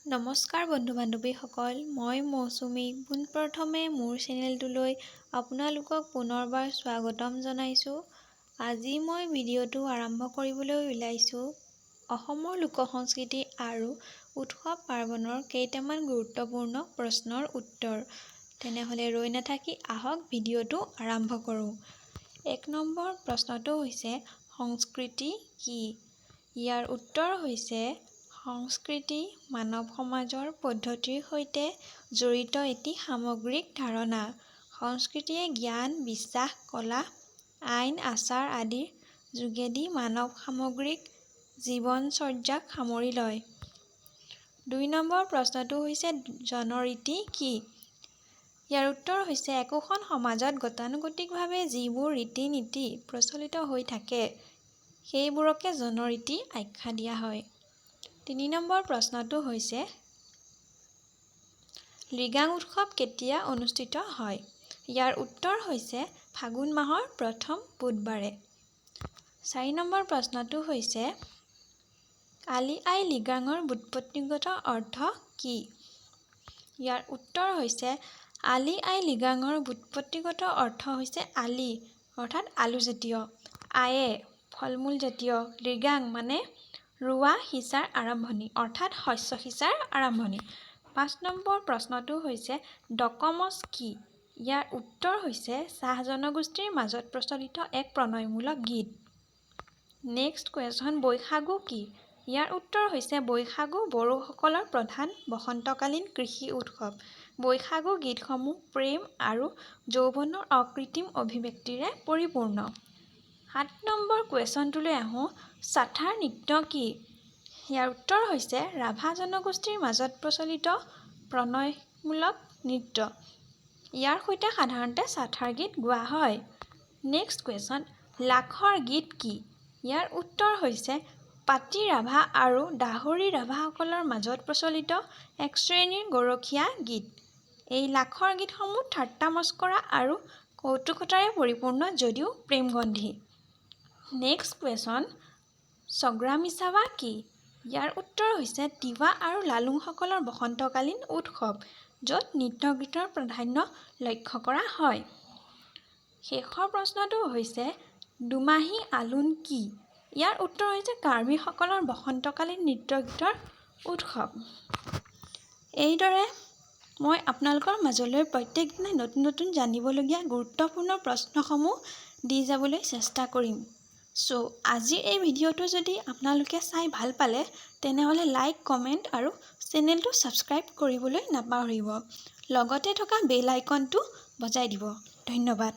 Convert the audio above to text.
নমস্কাৰ বন্ধু বান্ধৱীসকল, মই মৌচুমী পোনপ্ৰথমে মোৰ চেনেলটোলৈ আপোনালোকক পুনৰবাৰ স্বাগতম জনাইছোঁ। আজি মই ভিডিঅ'টো আৰম্ভ কৰিবলৈ ওলাইছোঁ অসমৰ লোকসংস্কৃতি আৰু উৎসৱ পাৰ্বণৰ কেইটামান গুৰুত্বপূৰ্ণ প্ৰশ্নৰ উত্তৰ। তেনেহ'লে ৰৈ নাথাকি আহক ভিডিঅ'টো আৰম্ভ কৰোঁ। ১ নম্বৰ প্ৰশ্নটো হৈছে সংস্কৃতি কি? ইয়াৰ উত্তৰ হৈছে সংস্কৃতি মানৱ সমাজৰ পদ্ধতিৰ সৈতে জড়িত এটি সামগ্ৰিক ধাৰণা। সংস্কৃতিয়ে জ্ঞান, বিশ্বাস, কলা, আইন, আচাৰ আদিৰ যোগেদি মানৱ সামগ্ৰিক জীৱনচৰ্যাক সামৰি লয়। ২ নম্বৰ প্ৰশ্নটো হৈছে জনৰীতি কি? ইয়াৰ উত্তৰ হৈছে একোখন সমাজত গতানুগতিকভাৱে যিবোৰ ৰীতি-নীতি প্ৰচলিত হৈ থাকে সেইবোৰকে জনৰীতি আখ্যা দিয়া হয়। ৩ নম্বৰ প্ৰশ্নটো হৈছে লৃগাং উৎসৱ কেতিয়া অনুষ্ঠিত হয়? ইয়াৰ উত্তৰ হৈছে ফাগুন মাহৰ প্ৰথম বুধবাৰে। ৪ নম্বৰ প্ৰশ্নটো হৈছে আলি আই লৃগাঙৰ ব্যুৎপত্তিগত অৰ্থ কি? ইয়াৰ উত্তৰ হৈছে আলি আই লৃগাঙৰ ব্যুৎপত্তিগত অৰ্থ হৈছে আলি অৰ্থাৎ আলুজাতীয়, আয়ে ফলমূল জাতীয়, লৃগাং মানে ৰোৱা সিঁচাৰ আৰম্ভণি অৰ্থাৎ শস্য সিঁচাৰ আৰম্ভণি। ৫ নম্বৰ প্ৰশ্নটো হৈছে ডকমচ কি? ইয়াৰ উত্তৰ হৈছে চাহ জনগোষ্ঠীৰ মাজত প্ৰচলিত এক প্ৰণয়মূলক গীত। নেক্সট কুৱেশ্যন বৈশাগু কি? ইয়াৰ উত্তৰ হৈছে বৈশাগু বড়োসকলৰ প্ৰধান বসন্তকালীন কৃষি উৎসৱ। বৈশাগু গীতসমূহ প্ৰেম আৰু যৌৱনৰ অকৃত্ৰিম অভিব্যক্তিৰে পৰিপূৰ্ণ। ৭ নম্বৰ কুৱেশ্যনটোলৈ আহোঁ চাথাৰ নৃত্য কি? ইয়াৰ উত্তৰ হৈছে ৰাভা জনগোষ্ঠীৰ মাজত প্ৰচলিত প্ৰণয়মূলক নৃত্য। ইয়াৰ সৈতে সাধাৰণতে চাথাৰ গীত গোৱা হয়। নেক্সট কুৱেশ্যন লাখৰ গীত কি? ইয়াৰ উত্তৰ হৈছে পাতি ৰাভা আৰু দাসৰী ৰাভাসকলৰ মাজত প্ৰচলিত এক শ্ৰেণীৰ গৰখীয়া গীত। এই লাখৰ গীতসমূহ ঠাট্টা মস্কৰা আৰু কৌতুকতাৰে পৰিপূৰ্ণ যদিও প্ৰেমগন্ধী। নেক্সট কুৱেশ্যন ছগ্ৰামিছাৱা কি? ইয়াৰ উত্তৰ হৈছে তিৱা আৰু লালুঙসকলৰ বসন্তকালীন উৎসৱ য'ত নৃত্য-গীতৰ প্ৰাধান্য লক্ষ্য কৰা হয়। শেষৰ প্ৰশ্নটো হৈছে দুমাহী আলোন কি? ইয়াৰ উত্তৰ হৈছে কাৰ্বিসকলৰ বসন্তকালীন নৃত্য-গীতৰ উৎসৱ। এইদৰে মই আপোনালোকৰ মাজলৈ প্ৰত্যেক দিনাই নতুন নতুন জানিবলগীয়া গুৰুত্বপূৰ্ণ প্ৰশ্নসমূহ দি যাবলৈ চেষ্টা কৰিম। আজিৰ এই ভিডিঅ'টো যদি আপোনালোকে চাই ভাল পালে তেনেহ'লে লাইক, কমেণ্ট আৰু চেনেলটো ছাবস্ক্ৰাইব কৰিবলৈ নাপাহৰিব। লগতে থকা বেল আইকনটো বজাই দিব। ধন্যবাদ।